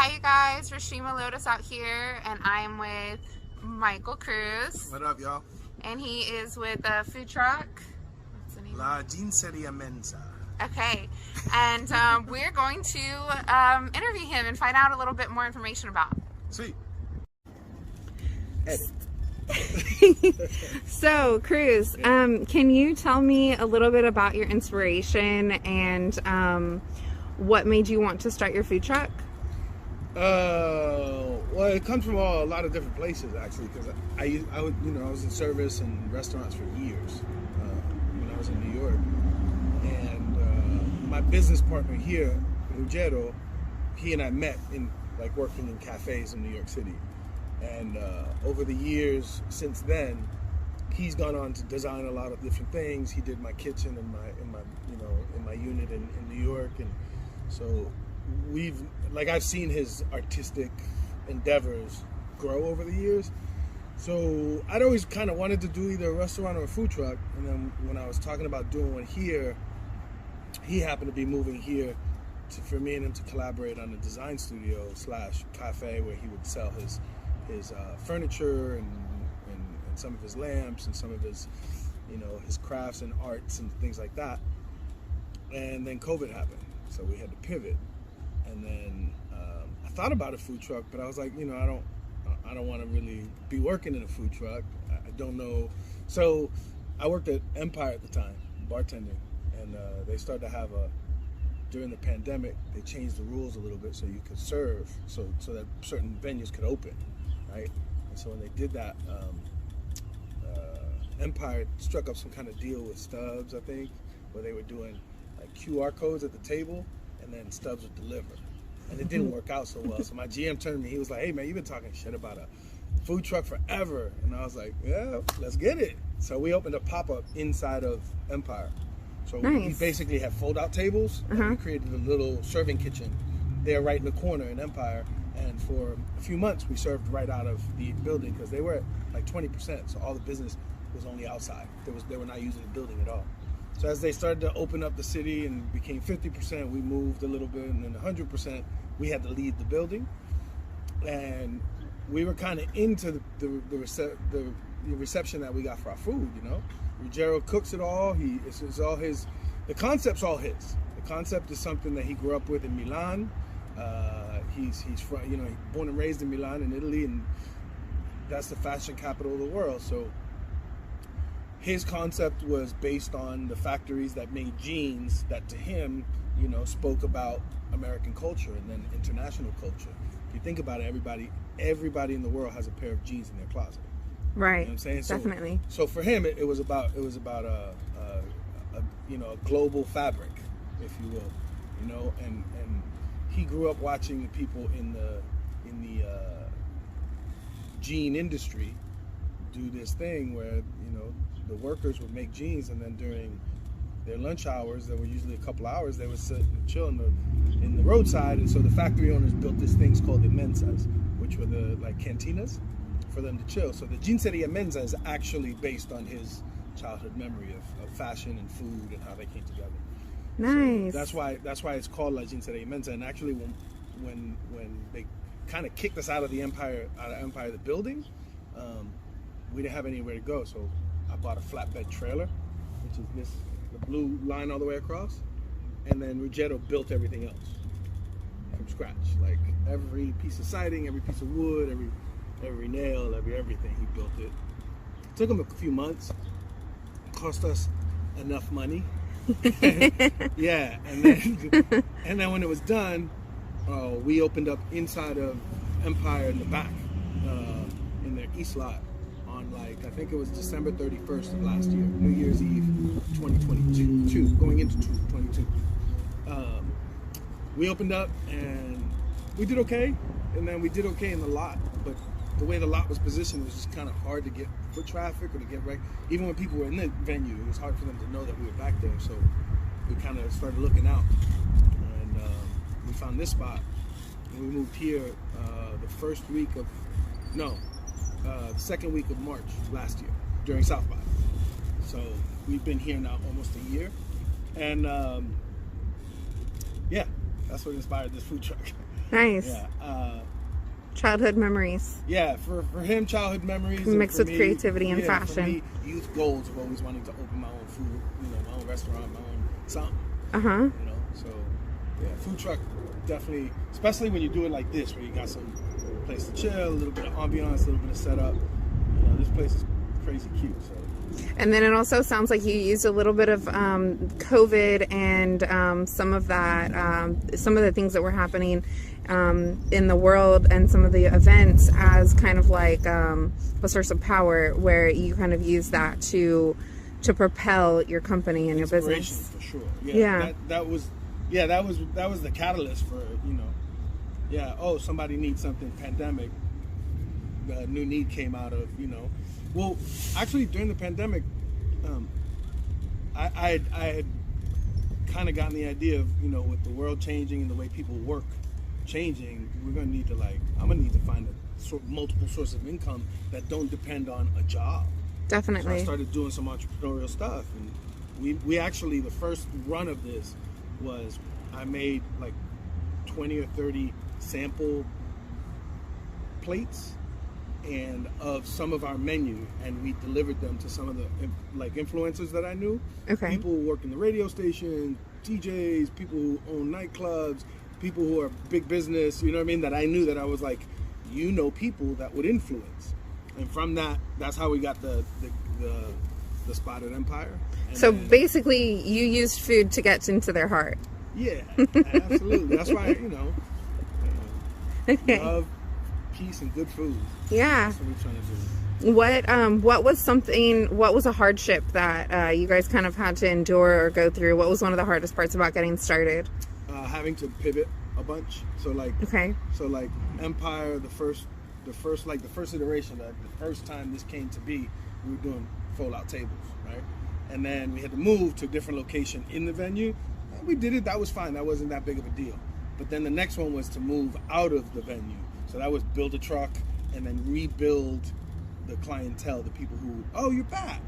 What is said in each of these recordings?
Hi, you guys. Rashima Lotus out here, and I am with Michael Cruz. What up, y'all? And he is with a food truck. What's the name? La Ginceria Mensa. Okay. And we're going to interview him and find out a little bit more information about him. Sweet. So, Cruz, can you tell me a little bit about your inspiration and what made you want to start your food truck? Well, it comes from a lot of different places actually, because I was in service and restaurants for years when I was in New York, and my business partner here, Ruggiero, he and I met in working in cafes in New York City, and over the years since then, he's gone on to design a lot of different things. He did my kitchen in my unit in New York, and so I've seen his artistic endeavors grow over the years. So I'd always kind of wanted to do either a restaurant or a food truck. And then when I was talking about doing one here, he happened to be moving here for me and him to collaborate on a design studio / cafe where he would sell his furniture and some of his lamps and some of his his crafts and arts and things like that. And then COVID happened, so we had to pivot. And then I thought about a food truck, but I was like, I don't want to really be working in a food truck. I don't know. So I worked at Empire at the time, bartending, and they started to have during the pandemic, they changed the rules a little bit so you could serve, so that certain venues could open, right? And so when they did that, Empire struck up some kind of deal with Stubbs, I think, where they were doing QR codes at the table, and then Stubbs would deliver. And it didn't work out so well. So my GM turned to me, he was like, "Hey man, you've been talking shit about a food truck forever." And I was like, "Yeah, let's get it." So we opened a pop-up inside of Empire. So we basically have fold-out tables, and we created a little serving kitchen there right in the corner in Empire. And for a few months, we served right out of the building because they were at 20%. So all the business was only outside. They were not using the building at all. So as they started to open up the city and became 50%, we moved a little bit, and then 100%, we had to leave the building. And we were kind of into the reception that we got for our food, Ruggiero cooks it all. It's all his. The concept's all his. The concept is something that he grew up with in Milan. He's from, born and raised in Milan in Italy, and that's the fashion capital of the world. So his concept was based on the factories that made jeans that to him, spoke about American culture and then international culture. If you think about it, everybody in the world has a pair of jeans in their closet. Right. You know what I'm saying? Definitely. So for him, it was about a global fabric, if you will, and he grew up watching the people in the jean industry do this thing where the workers would make jeans, and then during their lunch hours, that were usually a couple hours, they would sit and chill in the roadside. And so the factory owners built these things called the mensas, which were the cantinas for them to chill. So the Ginceria Mensa is actually based on his childhood memory of fashion and food and how they came together. Nice. So that's why it's called La Ginceria Mensa. And actually, when they kind of kicked us out of Empire, the building, we didn't have anywhere to go. So I bought a flatbed trailer, which is the blue line all the way across, and then Ruggiero built everything else from scratch, like every piece of siding, every piece of wood, every nail, everything. He built it. It took him a few months. It cost us enough money. Yeah, and then when it was done, we opened up inside of Empire in the back, in their east lot, on I think it was December 31st of last year, New Year's Eve 2022, going into 2022. We opened up and we did okay, and then we did okay in the lot, but the way the lot was positioned was just kind of hard to get foot traffic or to get right. Even when people were in the venue, it was hard for them to know that we were back there, so we kind of started looking out, and we found this spot, and we moved here the second week of March last year during South by. So we've been here now almost a year, and yeah, that's what inspired this food truck. Nice. Yeah. Childhood memories. Yeah, for him, childhood memories. Mixed and with for me, creativity and yeah, fashion. For me, youth goals of always wanting to open my own food, my own restaurant, my own something. Uh-huh. So yeah, food truck definitely, especially when you do it like this, where you got some place to chill, a little bit of ambiance, a little bit of setup. This place is crazy cute. So. And then it also sounds like you used a little bit of COVID and some of that, some of the things that were happening in the world and some of the events as kind of like a source of power, where you kind of use that to propel your company and your business. For sure. Yeah. That was the catalyst for somebody needs something. Pandemic. The new need came out of Well, actually, during the pandemic, I had kind of gotten the idea of, with the world changing and the way people work changing, we're going to need to I'm going to need to find multiple sources of income that don't depend on a job. Definitely. So I started doing some entrepreneurial stuff. And we actually, the first run of this was I made like 20 or 30 sample plates and of some of our menu, and we delivered them to some of the influencers that I knew. Okay. People who work in the radio station, DJs, people who own nightclubs, people who are big business, you know what I mean, that I knew that I was like, people that would influence. And from that's how we got the Spotted Empire. And so basically you used food to get into their heart. Yeah, absolutely. That's why, Okay. love, peace, and good food. Yeah. That's what we're trying to do. What was a hardship that you guys kind of had to endure or go through? What was one of the hardest parts about getting started? Having to pivot a bunch. So Empire, the first iteration, the first time this came to be, we were doing fold-out tables, right? And then we had to move to a different location in the venue. And we did it. That was fine. That wasn't that big of a deal. But then the next one was to move out of the venue. So that was build a truck and then rebuild the clientele, the people who, oh, you're back.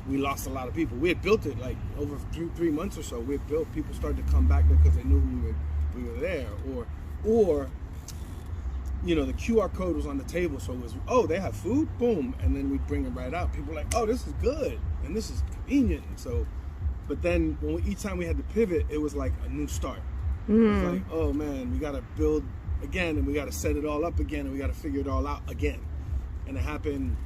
We lost a lot of people. We had built it like over 3 months or so. We had built, people started to come back there because they knew we were there. Or the QR code was on the table, so it was, oh, they have food? Boom. And then we'd bring it right out. People were like, oh, this is good. And this is convenient. And so, but then each time we had to pivot, it was like a new start. It was like, oh man, we got to build again, and we got to set it all up again, and we got to figure it all out again. And it happened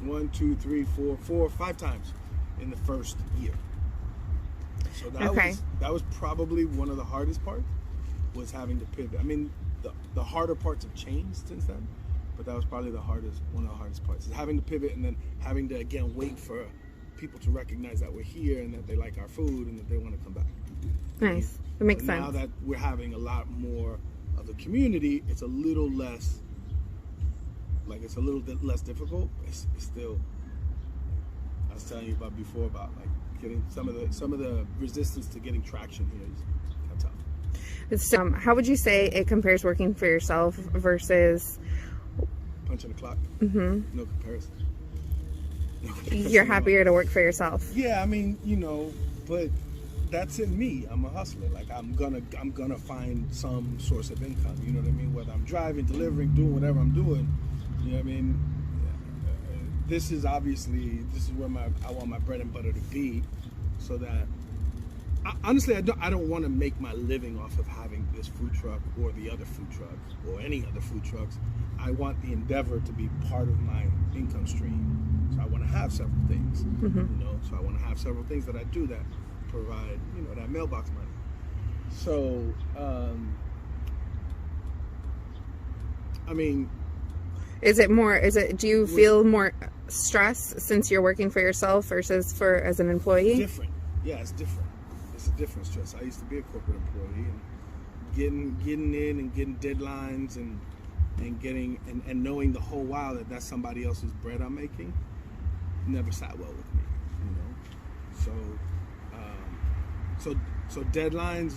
1, 2, 3, 4, 5 times in the first year. So that was probably one of the hardest parts, was having to pivot. I mean, the harder parts have changed since then, but that was probably one of the hardest parts, is having to pivot and then having to again wait for people to recognize that we're here and that they like our food and that they want to come back. Nice. That makes sense. Now that we're having a lot more of the community, it's a little less, difficult. It's still, I was telling you about before about getting some of the resistance to getting traction here is kind of tough. So, how would you say it compares working for yourself versus punching the clock? Mm-hmm. No comparison. You're happier to work for yourself. Yeah, I mean, but that's in me. I'm a hustler. I'm gonna find some source of income. You know what I mean? Whether I'm driving, delivering, doing whatever I'm doing. You know what I mean? This is where I want my bread and butter to be, so that honestly, I don't want to make my living off of having this food truck or the other food trucks or any other food trucks. I want the endeavor to be part of my income stream. So I want to have several things. So I want to have several things that I do that provide, that mailbox money. So, I mean, do you feel more stress since you're working for yourself versus as an employee? Different. Yeah, it's different. It's a different stress. I used to be a corporate employee, and getting in and getting deadlines and getting and knowing the whole while that that's somebody else's bread I'm making never sat well with me, So deadlines,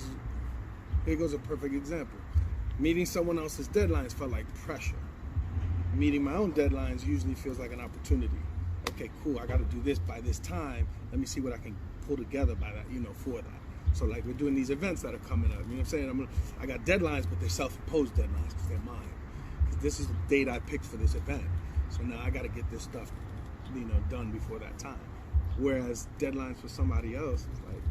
here goes a perfect example. Meeting someone else's deadlines felt like pressure. Meeting my own deadlines usually feels like an opportunity. Okay, cool, I got to do this by this time. Let me see what I can pull together by that, for that. So like we're doing these events that are coming up. You know what I'm saying? I got deadlines, but they're self-imposed deadlines because they're mine. This is the date I picked for this event. So now I got to get this stuff, done before that time. Whereas deadlines for somebody else, it's like,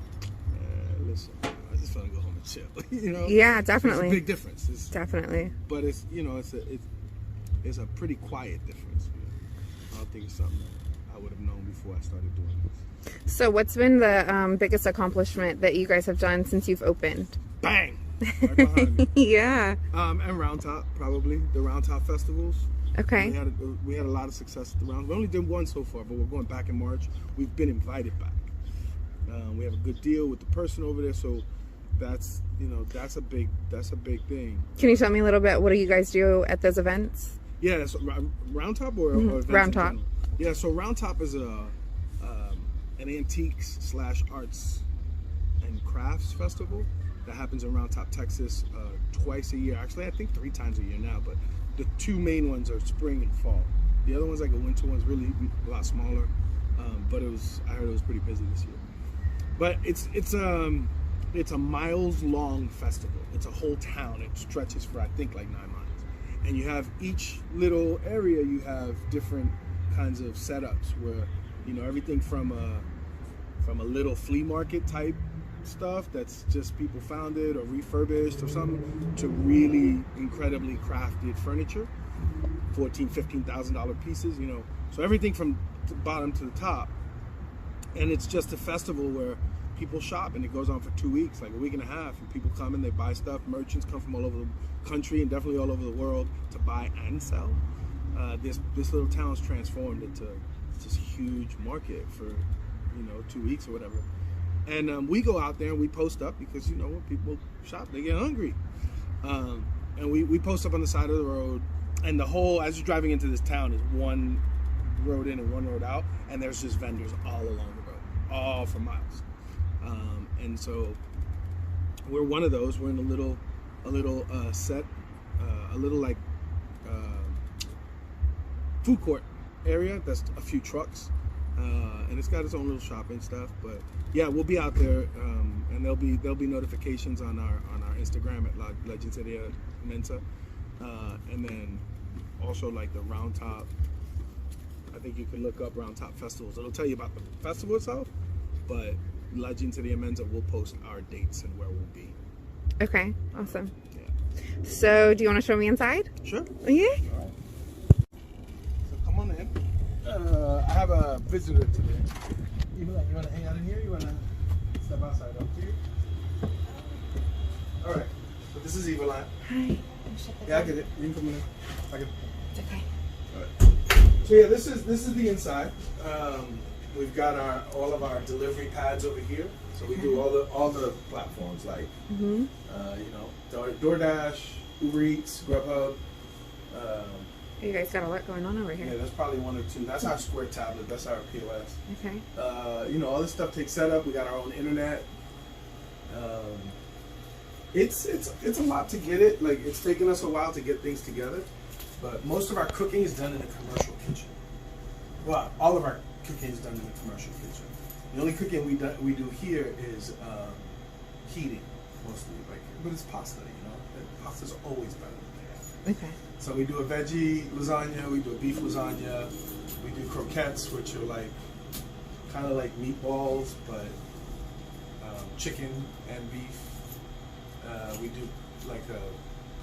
listen, I just want to go home and chill. Yeah, definitely. It's a big difference. Definitely. But it's it's a pretty quiet difference. I don't think it's something that I would have known before I started doing this. So what's been the biggest accomplishment that you guys have done since you've opened? Bang! Right behind me. Yeah. And Round Top, probably the Round Top festivals. Okay. We had a lot of success at the Round. We only did one so far, but we're going back in March. We've been invited back. We have a good deal with the person over there, so that's a big thing. Can you tell me a little bit? What do you guys do at those events? Yeah, so Round Top or events Round Top. Yeah, so Round Top is an antiques / arts and crafts festival that happens in Round Top, Texas, twice a year. Actually, I think 3 times a year now, but the 2 main ones are spring and fall. The other one's like a winter one's really a lot smaller, but I heard it was pretty busy this year. But it's a miles-long festival. It's a whole town. It stretches for I think like 9 miles, and you have each little area. You have different kinds of setups where everything from a little flea market type stuff that's just people found it or refurbished or something to really incredibly crafted furniture, $14,000-$15,000 pieces. So everything from the bottom to the top. And it's just a festival where people shop, and it goes on for 2 weeks, like a week and a half, and people come and they buy stuff. Merchants come from all over the country and definitely all over the world to buy and sell. This little town's transformed into this huge market for 2 weeks or whatever. And we go out there and we post up because when people shop, they get hungry. And we post up on the side of the road, and the whole, as you're driving into this town, is one road in and one road out, and there's just vendors all along the road, all for miles. And so we're one of those. We're in a little food court area that's a few trucks, and it's got its own little shopping stuff. But yeah, we'll be out there, and there'll be notifications on our Instagram at La Ginceria Mensa, and then also like the Round Top. I think you can look up Round Top festivals. It'll tell you about the festival itself, but La Ginceria Mensa will post our dates and where we'll be. Okay, awesome. Yeah. So, do you want to show me inside? Sure. Yeah. All right. So come on in. I have a visitor today. You want to hang out in here? You want to step outside? Up to you. All right. So this is Eveline. Hi. Yeah, I get it. You can come in. I get it. It's okay. All right. So yeah, this is the inside. We've got all of our delivery pads over here. So we do all the platforms like DoorDash, Uber Eats, Grubhub. You guys got a lot going on over Yeah, here. that's probably 1 or 2. That's our Square tablet. That's our POS. Okay. All this stuff takes setup. We got our own internet. It's a lot to get it. Like, it's taken us a while to get things together. But most of our cooking is done in a commercial kitchen. Well, all of our cooking is done in a commercial kitchen. The only cooking we do here is heating, mostly. But it's pasta, And pasta's always better than they have. Okay. So we do a veggie lasagna, we do a beef lasagna, we do croquettes, which are kind of like meatballs, but chicken and beef. We do like a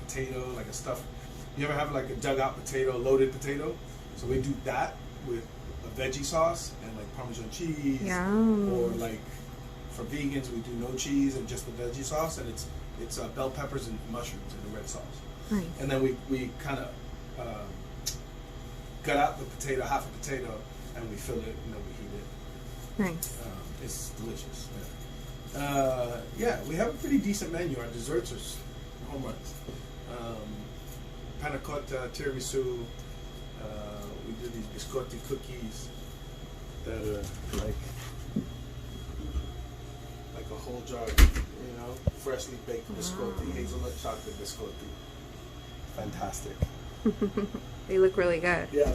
potato, like a stuffed. You ever have like a dug out potato, loaded potato? So we do that with a veggie sauce and like Parmesan cheese. Yum. Or like for vegans, we do no cheese and just the veggie sauce, and it's bell peppers and mushrooms in the red sauce. Nice. And then we kind of gut out the potato, half a potato, and we fill it, and then we heat it. Nice. It's delicious. Yeah, we have a pretty decent menu. Our desserts are home runs. Panna cotta, tiramisu. We do these biscotti cookies that are like a whole jar, freshly baked biscotti, hazelnut chocolate biscotti. Fantastic. They look really good. Yeah.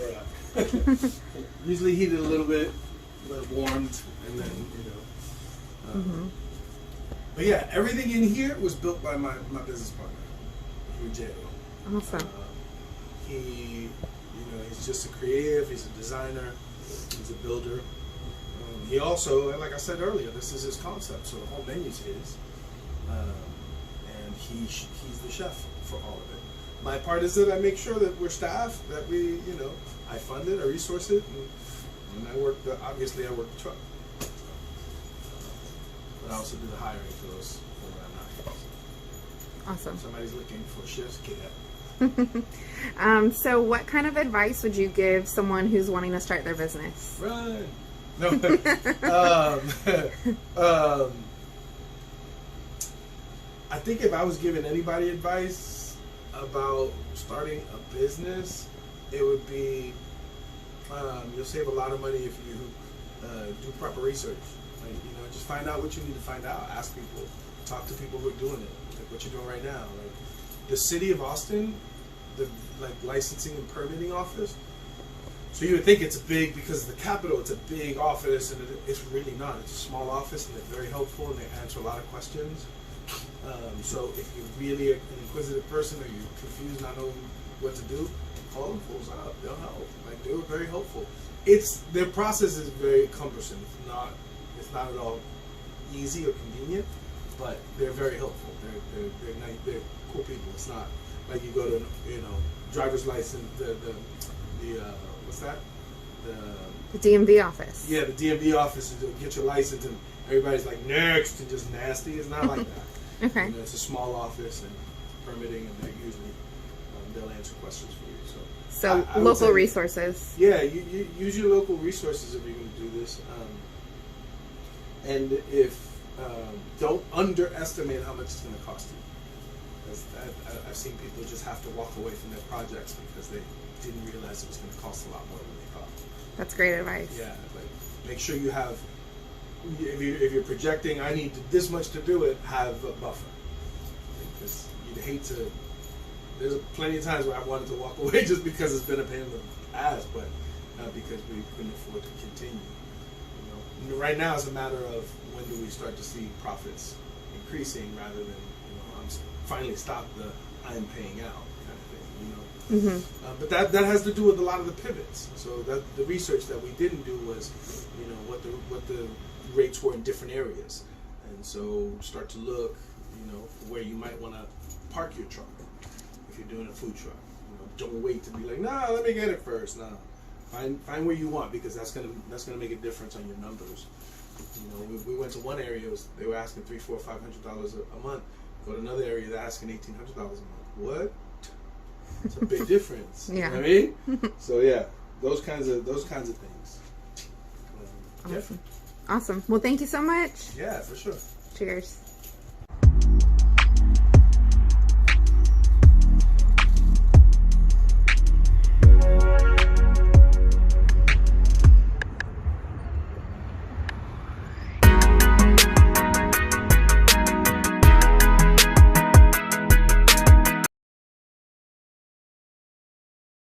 Usually heated a little bit, warmed, and then, But yeah, everything in here was built by my business partner, Ruggiero. Awesome. He, he's just a creative. He's a designer. He's a builder. He also, like I said earlier, this is his concept, so the whole menu's his. And he's the chef for all of it. My part is that I make sure that we're staffed, that we, I fund it, I resource it, and I work obviously I work the truck. But I also do the hiring for those when I'm not here. Awesome. If somebody's looking for chefs, get at. So what kind of advice would you give someone who's wanting to start their business? Run. No. I think if I was giving anybody advice about starting a business, it would be you'll save a lot of money if you do proper research. Like, just find out what you need to find out. Ask people, talk to people who are doing it, like what you're doing right now. Like the city of Austin, the licensing and permitting office. So you would think it's big because of the capital. It's a big office, and it's really not. It's a small office, and they're very helpful, and they answer a lot of questions. So if you're really an inquisitive person, or you're confused, not knowing what to do, call them fools up. They'll help. Like, they were very helpful. Their process is very cumbersome. It's not at all easy or convenient, but they're very helpful. They're nice. They're cool people. It's not like you go to driver's license, the what's that? The DMV office. Yeah, the DMV office to get your license, and everybody's like next and just nasty. It's not like that. Okay. It's a small office and permitting, and they're usually they'll answer questions for you. So I local say, resources. Yeah, you use your local resources if you're going to do this, and if don't underestimate how much it's going to cost you. I've seen people just have to walk away from their projects because they didn't realize it was going to cost a lot more than they thought. That's great advice. Yeah, like make sure you have. If you're projecting, I need this much to do it, have a buffer. Because you'd hate to. There's plenty of times where I wanted to walk away just because it's been a pain in the ass, but not because we couldn't afford to continue. Right now it's a matter of when do we start to see profits increasing rather than I'm finally stop the I'm paying out kind of thing. Mm-hmm. But that has to do with a lot of the pivots. So that the research that we didn't do was what the rates were in different areas, and so start to look where you might want to park your truck if you're doing a food truck. Don't wait to be like, nah, let me get it first. Nah, find where you want, because that's gonna make a difference on your numbers. We went to one area, they were asking $300, $400, $500 a month. Go to another area, they're asking $1,800 a month. What? It's a big difference. Yeah. You know what I mean? So yeah, those kinds of things. Awesome. Awesome. Well, thank you so much. Yeah, for sure. Cheers.